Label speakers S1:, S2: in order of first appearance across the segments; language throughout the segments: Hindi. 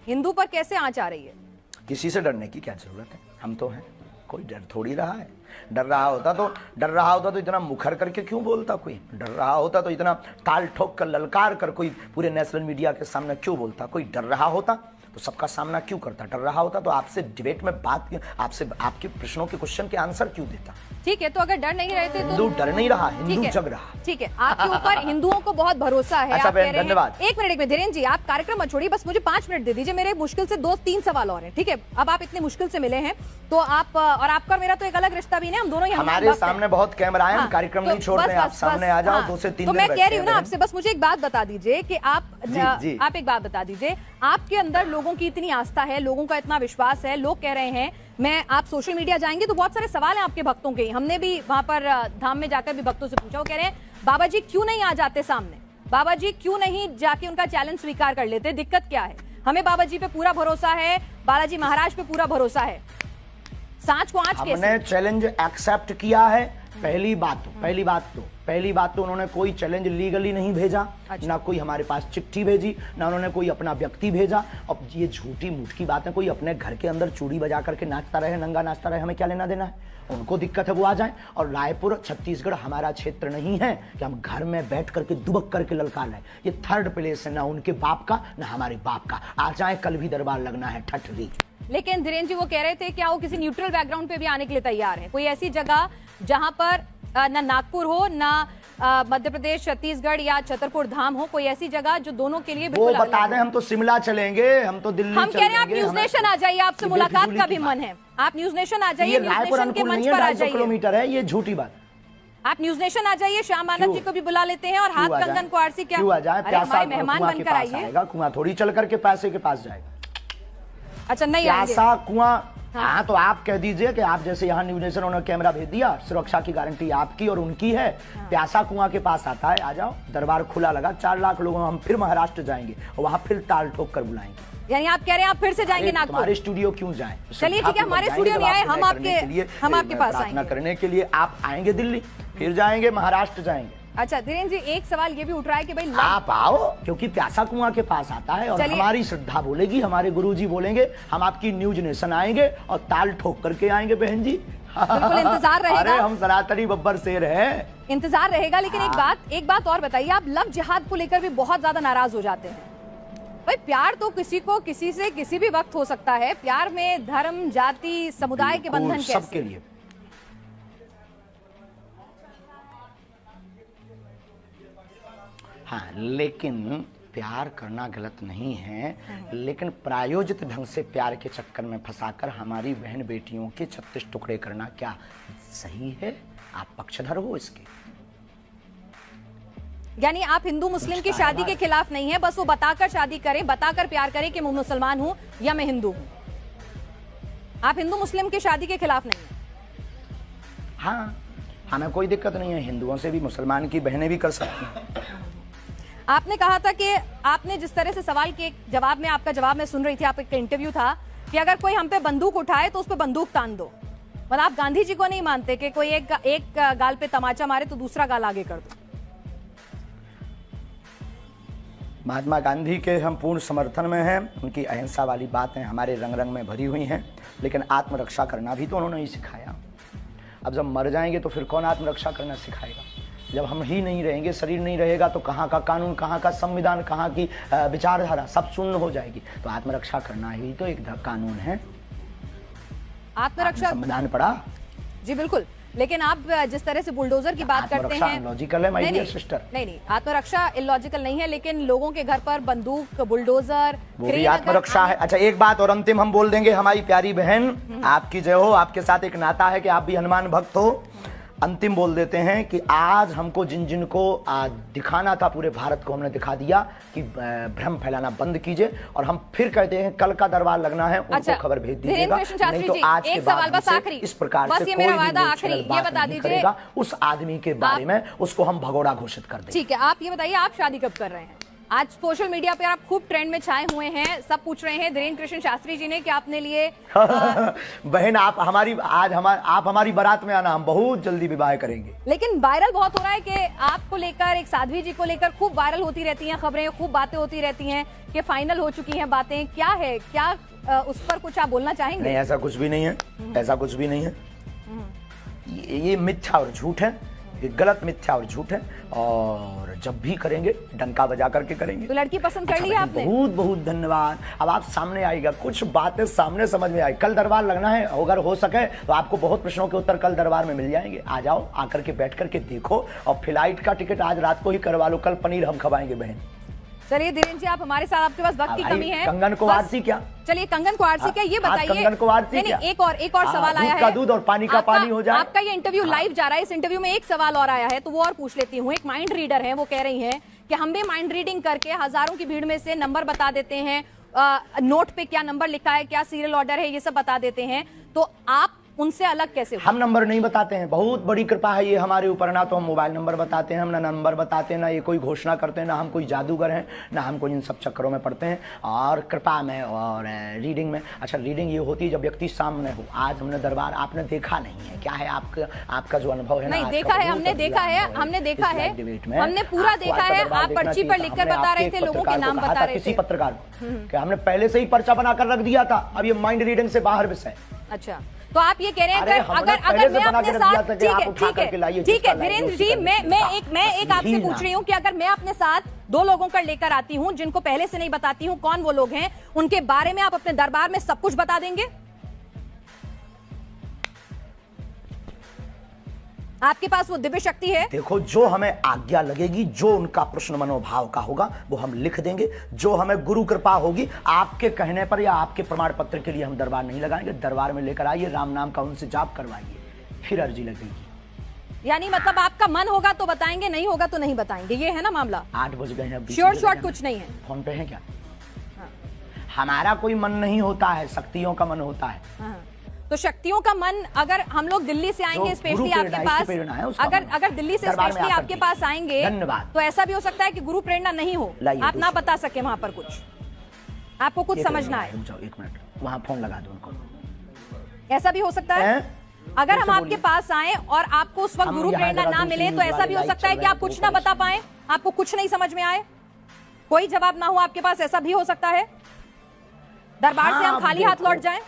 S1: हिंदू पर कैसे आंच आ रही है?
S2: किसी से डरने की क्या जरूरत है, हम तो हैं, कोई डर थोड़ी रहा है। डर रहा होता तो इतना मुखर करके क्यों बोलता कोई? डर रहा होता तो इतना ताल ठोक कर ललकार कर कोई पूरे नेशनल मीडिया के सामने क्यों बोलता? कोई डर रहा होता तो सबका सामना क्यों करता? डर रहा होता तो आपसे डिबेट में बात, आपसे आपके प्रश्नों के क्वेश्चन के आंसर क्यों देता?
S1: ठीक है, तो अगर डर नहीं रहे थे तो
S2: हिंदू डर नहीं रहा, हिंदू जग रहा।
S1: ठीक है, आपके ऊपर हिंदुओं को बहुत भरोसा है।
S2: अच्छा
S1: आप कह रहे हैं,
S2: धन्यवाद।
S1: एक मिनट धीरेन्द्र जी, आप कार्यक्रम मत छोड़िए, बस मुझे 5 मिनट दे दीजिए। मेरे मुश्किल से 2-3 सवाल और हैं, ठीक है? अब आप इतने मुश्किल से मिले हैं तो आप, और आपका और मेरा तो एक अलग रिश्ता भी नहीं, हम दोनों
S2: हमारे सामने बहुत कैमरा है, कार्यक्रम नहीं छोड़ते, आप सामने आ जाओ, 2 से 3
S1: तो मैं कह रही हूँ ना आपसे, बस मुझे एक बात बता दीजिए कि आप एक बात बता दीजिए, आपके अंदर लोगों की इतनी आस्था है, लोगों का इतना विश्वास है, लोग कह रहे हैं, मैं आप सोशल मीडिया जाएंगे तो बहुत सारे सवाल हैं आपके भक्तों के। हमने भी वहां पर धाम में जाकर भी भक्तों से पूछा, वो कह रहे हैं बाबा जी क्यों नहीं आ जाते सामने, बाबा जी क्यों नहीं जाके उनका चैलेंज स्वीकार कर लेते, दिक्कत क्या है? हमें बाबा जी पे पूरा भरोसा है, बालाजी महाराज पे पूरा भरोसा है, सांच को आंच कैसे?
S2: हमने चैलेंज एक्सेप्ट किया है। पहली बात तो उन्होंने कोई चैलेंज लीगली नहीं भेजा। अच्छा। ना कोई हमारे पास चिट्ठी भेजी, ना उन्होंने कोई अपना व्यक्ति भेजा। अब ये झूठी मूठ की बात है, कोई अपने घर के अंदर चूड़ी बजा करके नाचता रहे, नंगा नाचता रहे, हमें क्या लेना देना है? उनको दिक्कत है वो आ जाए। और रायपुर छत्तीसगढ़ हमारा क्षेत्र नहीं है कि हम घर में बैठ करके दुबक करके ललका लें। ये थर्ड प्लेस है, ना उनके बाप का ना हमारे बाप का। आ जाए, कल भी दरबार लगना है ठठरी।
S1: लेकिन धीरेन्द्र जी वो कह रहे थे क्या वो किसी न्यूट्रल बैकग्राउंड पे भी आने के लिए तैयार है? कोई ऐसी जगह जहां पर ना नागपुर हो, ना मध्य प्रदेश, छत्तीसगढ़ या छतरपुर धाम हो, कोई ऐसी जगह जो दोनों के लिए
S2: वो बता दें। हम तो शिमला चलेंगे, हम तो दिल्ली
S1: हम कह रहे हैं आप न्यूज नेशन आ जाइए, आपसे मुलाकात का भी मन है, आप न्यूज नेशन आ जाइए, न्यूज नेशन के मंच पर आ जाइए।
S2: किलोमीटर है, ये झूठी बात।
S1: आप न्यूज नेशन आ जाइए, श्याम मानव जी को भी बुला लेते हैं और हाथ कंगन को आरसी क्या
S2: क्यों आ जाए? प्यासा
S1: मेहमान बनकर आइए।
S2: कुआं थोड़ी चल करके पैसे के पास जाएगा।
S1: अच्छा नहीं
S2: प्यासा कुआं। हाँ तो आप कह दीजिए कि आप जैसे यहाँ न्यूज नेशन उन्होंने कैमरा भेज दिया, सुरक्षा की गारंटी आपकी और उनकी है। प्यासा कुआं के पास आता है, आ जाओ, दरबार खुला लगा, 4 लाख लोगों, हम फिर महाराष्ट्र जाएंगे और वहाँ फिर ताल ठोक कर बुलाएंगे।
S1: यानी आप कह रहे हैं आप फिर से जाएंगे नागपुर?
S2: हमारे स्टूडियो क्यों जाएं?
S1: चलिए ठीक है, हमारे स्टूडियो नहीं आए, हम आपके पास आएंगे
S2: करने के लिए। आप आएंगे दिल्ली, फिर जाएंगे महाराष्ट्र जाएंगे।
S1: अच्छा धीरेन्द्र जी, एक सवाल ये भी उठ रहा है कि भाई
S2: आप आओ, क्योंकि प्यासा कुआं के पास आता है और हमारी श्रद्धा बोलेगी, हमारे गुरुजी बोलेंगे, हम आपकी न्यूज नेशन आएंगे और ताल ठोक करके आएंगे बहन जी।
S1: बिल्कुल इंतजार रहेगा।
S2: अरे हम सनातनी बब्बर शेर हैं,
S1: इंतजार रहेगा। लेकिन एक बात और बताइए, आप लव जिहाद को लेकर भी बहुत ज्यादा नाराज हो जाते हैं। भाई प्यार तो किसी को किसी से किसी भी वक्त हो सकता है, प्यार में धर्म, जाति, समुदाय के बंधन कैसे?
S2: सबके लिए। हाँ, लेकिन प्यार करना गलत नहीं है, लेकिन प्रायोजित ढंग से प्यार के चक्कर में फंसाकर हमारी बहन बेटियों के 36 टुकड़े करना क्या सही है? आप पक्षधर हो इसके?
S1: यानी आप हिंदू मुस्लिम की शादी के खिलाफ नहीं है, बस वो बताकर शादी करें, बताकर प्यार करें कि मैं मुसलमान हूं या मैं हिंदू हूं। आप हिंदू मुस्लिम की शादी के खिलाफ नहीं है?
S2: हाँ, हमें कोई दिक्कत नहीं है, हिंदुओं से भी मुसलमान की बहनें भी कर सकती हैं।
S1: आपने कहा था कि आपने जिस तरह से सवाल के जवाब में, आपका जवाब मैं सुन रही थी, आपका इंटरव्यू था कि अगर कोई हम पे बंदूक उठाए तो उस पे बंदूक तान दो। मतलब आप गांधी जी को नहीं मानते कि कोई एक गाल पे तमाचा मारे तो दूसरा गाल आगे कर दो?
S2: महात्मा गांधी के हम पूर्ण समर्थन में हैं, उनकी अहिंसा वाली बातें हमारे रंग रंग में भरी हुई हैं, लेकिन आत्मरक्षा करना भी तो उन्होंने ही सिखाया। अब जब मर जाएंगे तो फिर कौन आत्मरक्षा करना सिखाएगा? जब हम ही नहीं रहेंगे, शरीर नहीं रहेगा, तो कहाँ का कानून, कहाँ का संविधान, कहाँ की विचारधारा सब शून्य हो जाएगी। तो आत्मरक्षा करना ही तो एक कानून है।
S1: आत्मरक्षा
S2: संविधान पढ़ा
S1: जी बिल्कुल, लेकिन आप जिस तरह से बुलडोजर की बात करते हैं,
S2: लॉजिकल है माय डियर सिस्टर।
S1: नहीं, आत्मरक्षा इलॉजिकल नहीं है, लेकिन लोगों के घर पर बंदूक, बुलडोजर,
S2: वो भी आत्मरक्षा है। अच्छा एक बात और अंतिम हम बोल देंगे, हमारी प्यारी बहन, आपकी जय हो, आपके साथ एक नाता है कि आप भी हनुमान भक्त हो। अंतिम बोल देते हैं कि आज हमको जिन जिन को दिखाना था पूरे भारत को, हमने दिखा दिया कि भ्रम फैलाना बंद कीजिए। और हम फिर कहते हैं कल का दरबार लगना है, उनको खबर भेज दीजिएगा, नहीं तो आज के बाद इस प्रकार से कोई भी बात नहीं करेगा उस आदमी के बारे में, उसको हम भगोड़ा घोषित कर देंगे।
S1: ठीक है, आप ये बताइए आप शादी कब कर रहे हैं? आज सोशल मीडिया पे आप खूब ट्रेंड में छाए हुए हैं। सब पूछ रहे हैं धीरेन्द्र कृष्ण शास्त्री जी ने कि आपने लिए
S2: बहन आप हमारी बारात में आना, हम बहुत जल्दी विवाह करेंगे।
S1: लेकिन वायरल बहुत हो रहा है कि आपको लेकर, एक साध्वी जी को लेकर खूब वायरल होती रहती हैं खबरें, खूब बातें होती रहती हैं कि फाइनल हो चुकी हैं बातें। क्या है, क्या उस पर कुछ आप बोलना चाहेंगे?
S2: नहीं, ऐसा कुछ भी नहीं है, ऐसा कुछ भी नहीं है। ये मिथ्या और झूठ है, ये गलत मिथ्या और झूठ है। और जब भी करेंगे डंका बजा करके करेंगे।
S1: तो लड़की पसंद कर ली आपने?
S2: बहुत बहुत धन्यवाद। अब आप सामने आएगा, कुछ बातें सामने समझ में आई। कल दरबार लगना है, अगर हो सके तो आपको बहुत प्रश्नों के उत्तर कल दरबार में मिल जाएंगे। आ जाओ, आकर के बैठ करके देखो। और फ्लाइट का टिकट आज रात को ही करवा लो, कल पनीर हम खवाएंगे बहन।
S1: चलिए धीरेन्द्र जी, आप हमारे साथ, आपके पास वक्त की कमी है।
S2: कंगन को आरसी क्या?
S1: चलिए कंगन को आरसी क्या, ये बताइए।
S2: कंगन को आरसी क्या?
S1: एक और सवाल आया है।
S2: दूध का दूध और पानी का पानी हो जाए।
S1: आपका ये इंटरव्यू लाइव जा रहा है, इस इंटरव्यू में एक सवाल और आया है तो वो और पूछ लेती हूँ। एक माइंड रीडर है, वो कह रही है कि हम भी माइंड रीडिंग करके हजारों की भीड़ में से नंबर बता देते हैं, नोट पे क्या नंबर लिखा है, क्या सीरियल ऑर्डर है, ये सब बता देते हैं। तो आप उनसे अलग कैसे हो?
S2: हम नंबर नहीं बताते हैं, बहुत बड़ी कृपा है ये हमारे ऊपर। ना तो हम मोबाइल नंबर बताते हैं, हम ना नंबर बताते हैं, ना ये कोई घोषणा करते हैं, ना हम कोई जादूगर हैं, ना हम कोई इन सब चक्करों में पड़ते हैं। और कृपा में और रीडिंग में, अच्छा रीडिंग ये होती है जब व्यक्ति सामने हो। आज हमने दरबार आपने देखा नहीं है, क्या है आपका जो अनुभव है?
S1: नहीं देखा है, हमने देखा है, हमने पूरा देखा है। आप पर्ची पर लिखकर बता रहे थे, लोगों के नाम बता रहे थे।
S2: किसी पत्रकार को हमने पहले से ही पर्चा बनाकर रख दिया था। अब ये माइंड रीडिंग से बाहर विषय।
S1: अच्छा, तो आप ये कह रहे हैं अगर मैं अपने साथ, ठीक है धीरेन्द्र जी, मैं एक आपसे पूछ रही हूँ कि अगर मैं अपने साथ 2 लोगों का लेकर आती हूँ जिनको पहले से नहीं बताती हूँ कौन वो लोग हैं, उनके बारे में आप अपने दरबार में सब कुछ बता देंगे? आपके पास वो दिव्य शक्ति है?
S2: देखो, जो हमें आज्ञा लगेगी, जो उनका प्रश्न मनोभाव का होगा वो हम लिख देंगे। जो हमें गुरु कृपा होगी, आपके कहने पर या आपके प्रमाण पत्र के लिए हम दरबार नहीं लगाएंगे। दरबार में लेकर आइए, राम नाम का उनसे जाप करवाइए, फिर अर्जी लगेगी।
S1: यानी मतलब आपका मन होगा तो बताएंगे, नहीं होगा तो नहीं बताएंगे, ये है ना मामला?
S2: 8 बज गए हैं,
S1: श्योर शॉर्ट कुछ नहीं है।
S2: फोन पे है क्या? हमारा कोई मन नहीं होता है, शक्तियों का मन होता है।
S1: तो शक्तियों का मन, अगर हम लोग दिल्ली से आएंगे स्पेशली आपके पास, अगर दिल्ली से स्पेशली आपके पास आएंगे तो ऐसा भी हो सकता है कि गुरु प्रेरणा नहीं हो, आप ना बता सके वहां पर कुछ, आपको कुछ समझना है।
S2: 1 मिनट, वहां फोन लगा दो उनको।
S1: ऐसा भी हो सकता है अगर हम आपके पास आए और आपको उस वक्त गुरु प्रेरणा ना मिले, तो ऐसा भी हो सकता है कि आप कुछ ना बता पाए, आपको कुछ नहीं समझ में आए, कोई जवाब ना हो आपके पास, ऐसा भी हो सकता है। दरबार से हम खाली हाथ लौट जाएं?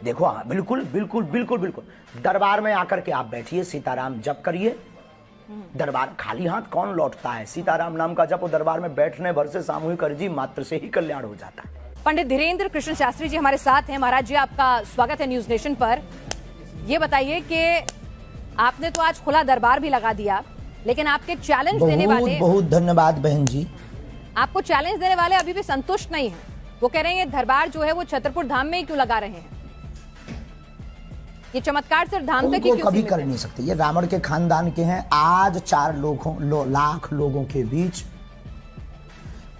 S2: देखो, बिल्कुल बिल्कुल बिल्कुल बिल्कुल। दरबार में आकर के आप बैठिए, सीताराम जप करिए। दरबार खाली हाथ कौन लौटता है? सीताराम नाम का जप दरबार में बैठने भर से सामूहिक अर्जी मात्र से ही कल्याण हो जाता है।
S1: पंडित धीरेन्द्र कृष्ण शास्त्री जी हमारे साथ हैं। महाराज जी, आपका स्वागत है न्यूज नेशन पर। ये बताइए कि आपने तो आज खुला दरबार भी लगा दिया, लेकिन आपके चैलेंज देने वाले,
S2: बहुत धन्यवाद बहन जी,
S1: आपको चैलेंज देने वाले अभी भी संतुष्ट नहीं है। वो कह रहे हैं ये दरबार जो है वो छतरपुर धाम में ही क्यों लगा रहे हैं, ये चमत्कार सिर्फ धाम तक ही क्यों
S2: कभी कर नहीं सकते। ये रावण के खानदान के हैं। आज 4 लाख लोगों के बीच,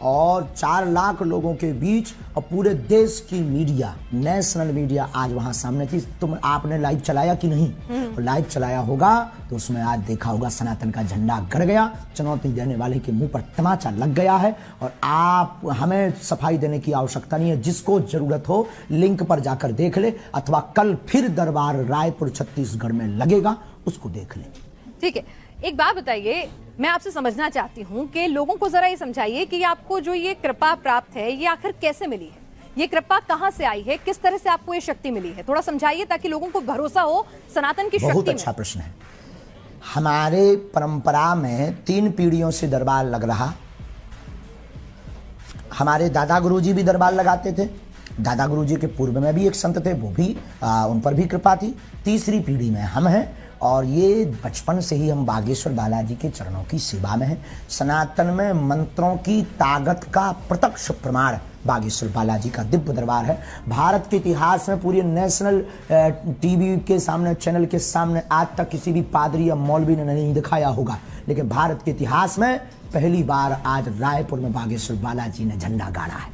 S2: और 4 लाख लोगों के बीच, और पूरे देश की मीडिया, नेशनल मीडिया आज वहां सामने थी। तुम आपने लाइव चलाया कि नहीं? तो लाइव चलाया होगा तो उसमें आज देखा होगा सनातन का झंडा गड़ गया, चुनौती देने वाले के मुंह पर तमाचा लग गया है। और आप, हमें सफाई देने की आवश्यकता नहीं है। जिसको जरूरत हो लिंक पर जाकर देख ले, अथवा कल फिर दरबार रायपुर छत्तीसगढ़ में लगेगा, उसको देख ले।
S1: ठीक है, एक बात बताइए, मैं आपसे समझना चाहती हूँ कि लोगों को जरा ये समझाइए कि आपको जो ये कृपा प्राप्त है ये आखिर कैसे मिली है, ये कृपा कहाँ से आई है, किस तरह से आपको ये शक्ति मिली है, थोड़ा समझाइए ताकि लोगों को भरोसा हो सनातन की शक्ति में।
S2: बहुत अच्छा प्रश्न है। हमारे परंपरा में 3 पीढ़ियों से दरबार लग रहा। हमारे दादा गुरुजी भी दरबार लगाते थे। दादा गुरुजी के पूर्व में भी एक संत थे, वो भी उन पर भी कृपा थी। तीसरी पीढ़ी में हम हैं, और ये बचपन से ही हम बागेश्वर बालाजी के चरणों की सेवा में हैं। सनातन में मंत्रों की ताकत का प्रत्यक्ष प्रमाण बागेश्वर बालाजी का दिव्य दरबार है। भारत के इतिहास में पूरी नेशनल टीवी के सामने, चैनल के सामने आज तक किसी भी पादरी या मौलवी ने नहीं दिखाया होगा, लेकिन भारत के इतिहास में पहली बार आज रायपुर में बागेश्वर बालाजी ने झंडा गाड़ा है।